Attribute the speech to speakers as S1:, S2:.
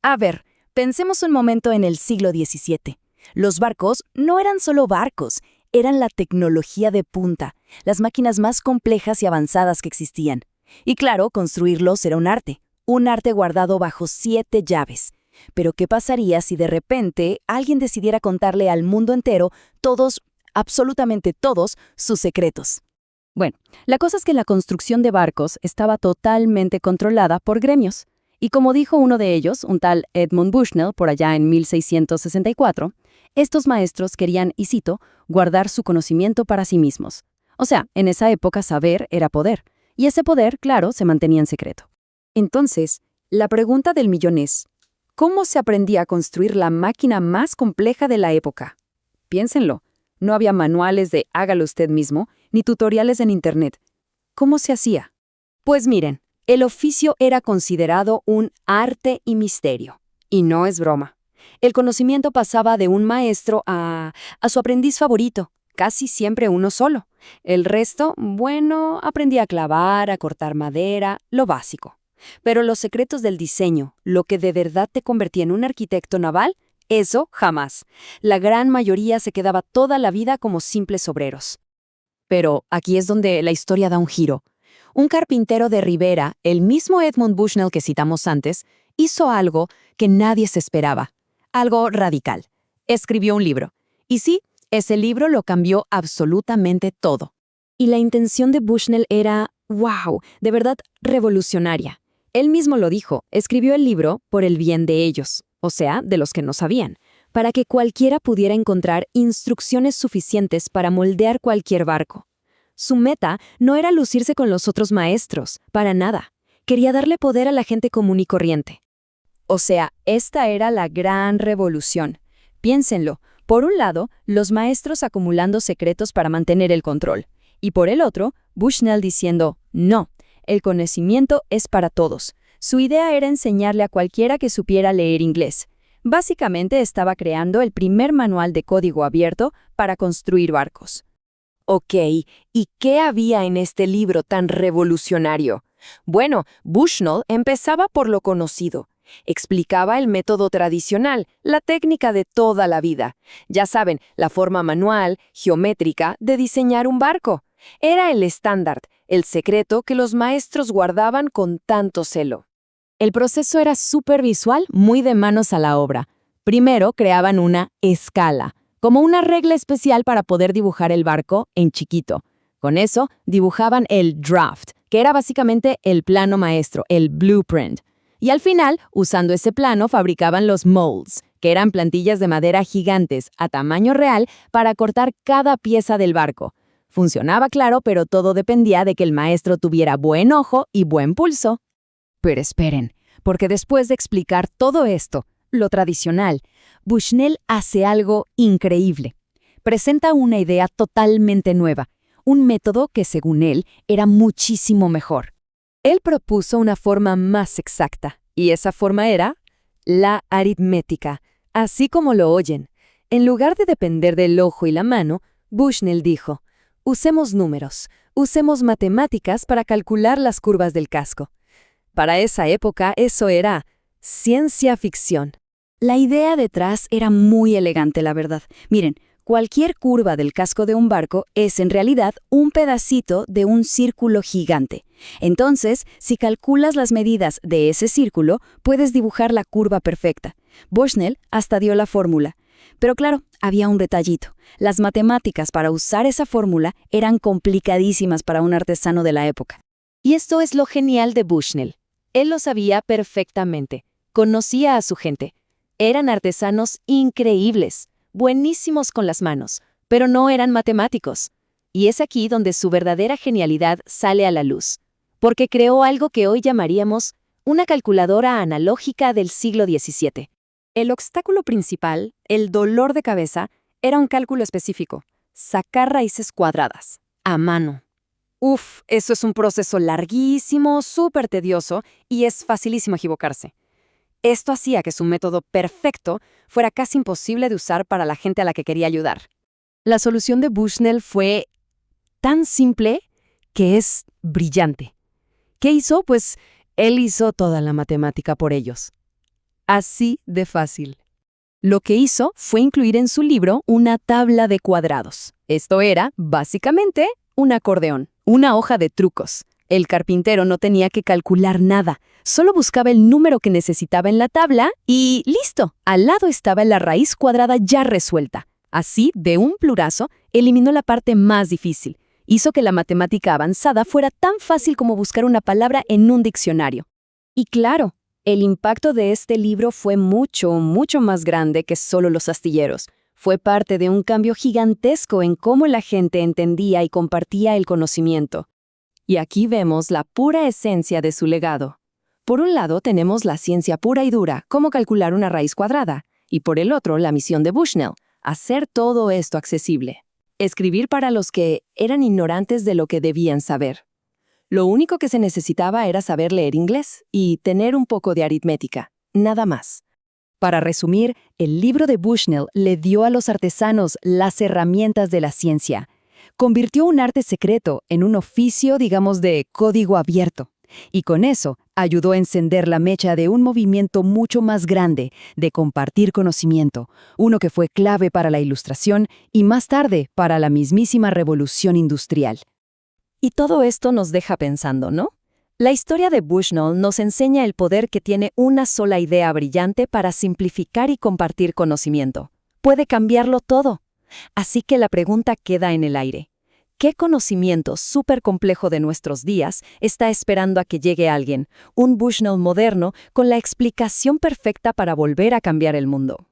S1: A ver, pensemos un momento en el siglo XVII. Los barcos no eran solo barcos, eran la tecnología de punta, las máquinas más complejas y avanzadas que existían. Y claro, construirlos era un arte guardado bajo 7 llaves. Pero ¿qué pasaría si de repente alguien decidiera contarle al mundo entero todos, absolutamente todos, sus secretos? Bueno, la cosa es que la construcción de barcos estaba totalmente controlada por gremios. Y como dijo uno de ellos, un tal Edmund Bushnell, por allá en 1664, estos maestros querían, y cito, guardar su conocimiento para sí mismos. O sea, en esa época saber era poder, y ese poder, claro, se mantenía en secreto. Entonces, la pregunta del millón es, ¿cómo se aprendía a construir la máquina más compleja de la época? Piénsenlo, no había manuales de hágalo usted mismo, ni tutoriales en Internet. ¿Cómo se hacía? Pues miren, el oficio era considerado un arte y misterio. Y no es broma. El conocimiento pasaba de un maestro a su aprendiz favorito, casi siempre uno solo. El resto, bueno, aprendía a clavar, a cortar madera, lo básico. Pero los secretos del diseño, lo que de verdad te convertía en un arquitecto naval, eso jamás. La gran mayoría se quedaba toda la vida como simples obreros. Pero aquí es donde la historia da un giro. Un carpintero de Rivera, el mismo Edmund Bushnell que citamos antes, hizo algo que nadie se esperaba. Algo radical. Escribió un libro. Y sí, ese libro lo cambió absolutamente todo. Y la intención de Bushnell era, wow, de verdad revolucionaria. Él mismo lo dijo, escribió el libro por el bien de ellos, o sea, de los que no sabían, para que cualquiera pudiera encontrar instrucciones suficientes para moldear cualquier barco. Su meta no era lucirse con los otros maestros, para nada. Quería darle poder a la gente común y corriente. O sea, esta era la gran revolución. Piénsenlo, por un lado, los maestros acumulando secretos para mantener el control, y por el otro, Bushnell diciendo, no, el conocimiento es para todos. Su idea era enseñarle a cualquiera que supiera leer inglés. Básicamente estaba creando el primer manual de código abierto para construir barcos.
S2: Ok, ¿y qué había en este libro tan revolucionario? Bueno, Bushnell empezaba por lo conocido. Explicaba el método tradicional, la técnica de toda la vida. Ya saben, la forma manual, geométrica, de diseñar un barco. Era el estándar, el secreto que los maestros guardaban con tanto celo.
S1: El proceso era súper visual, muy de manos a la obra. Primero creaban una escala, como una regla especial para poder dibujar el barco en chiquito. Con eso dibujaban el draft, que era básicamente el plano maestro, el blueprint. Y al final, usando ese plano, fabricaban los molds, que eran plantillas de madera gigantes a tamaño real para cortar cada pieza del barco. Funcionaba claro, pero todo dependía de que el maestro tuviera buen ojo y buen pulso. Pero esperen, porque después de explicar todo esto, lo tradicional, Bushnell hace algo increíble. Presenta una idea totalmente nueva, un método que, según él, era muchísimo mejor. Él propuso una forma más exacta, y esa forma era la aritmética, así como lo oyen. En lugar de depender del ojo y la mano, Bushnell dijo, usemos números, usemos matemáticas para calcular las curvas del casco. Para esa época eso era ciencia ficción. La idea detrás era muy elegante, la verdad. Miren, cualquier curva del casco de un barco es en realidad un pedacito de un círculo gigante. Entonces, si calculas las medidas de ese círculo, puedes dibujar la curva perfecta. Bushnell hasta dio la fórmula. Pero claro, había un detallito. Las matemáticas para usar esa fórmula eran complicadísimas para un artesano de la época. Y esto es lo genial de Bushnell. Él lo sabía perfectamente. Conocía a su gente. Eran artesanos increíbles, buenísimos con las manos, pero no eran matemáticos. Y es aquí donde su verdadera genialidad sale a la luz, porque creó algo que hoy llamaríamos una calculadora analógica del siglo XVII. El obstáculo principal, el dolor de cabeza, era un cálculo específico, sacar raíces cuadradas, a mano. Uf, eso es un proceso larguísimo, súper tedioso y es facilísimo equivocarse. Esto hacía que su método perfecto fuera casi imposible de usar para la gente a la que quería ayudar. La solución de Bushnell fue tan simple que es brillante. ¿Qué hizo? Pues él hizo toda la matemática por ellos. Así de fácil. Lo que hizo fue incluir en su libro una tabla de cuadrados. Esto era, básicamente, un acordeón, una hoja de trucos. El carpintero no tenía que calcular nada, solo buscaba el número que necesitaba en la tabla y ¡listo! Al lado estaba la raíz cuadrada ya resuelta. Así, de un plurazo, eliminó la parte más difícil. Hizo que la matemática avanzada fuera tan fácil como buscar una palabra en un diccionario. Y claro, el impacto de este libro fue mucho, mucho más grande que solo los astilleros. Fue parte de un cambio gigantesco en cómo la gente entendía y compartía el conocimiento. Y aquí vemos la pura esencia de su legado. Por un lado tenemos la ciencia pura y dura, cómo calcular una raíz cuadrada, y por el otro la misión de Bushnell, hacer todo esto accesible. Escribir para los que eran ignorantes de lo que debían saber. Lo único que se necesitaba era saber leer inglés y tener un poco de aritmética, nada más. Para resumir, el libro de Bushnell le dio a los artesanos las herramientas de la ciencia. Convirtió un arte secreto en un oficio, digamos, de código abierto. Y con eso ayudó a encender la mecha de un movimiento mucho más grande de compartir conocimiento, uno que fue clave para la Ilustración y más tarde para la mismísima Revolución Industrial. Y todo esto nos deja pensando, ¿no? La historia de Bushnell nos enseña el poder que tiene una sola idea brillante para simplificar y compartir conocimiento. Puede cambiarlo todo. Así que la pregunta queda en el aire. ¿Qué conocimiento súper complejo de nuestros días está esperando a que llegue alguien, un Bushnell moderno, con la explicación perfecta para volver a cambiar el mundo?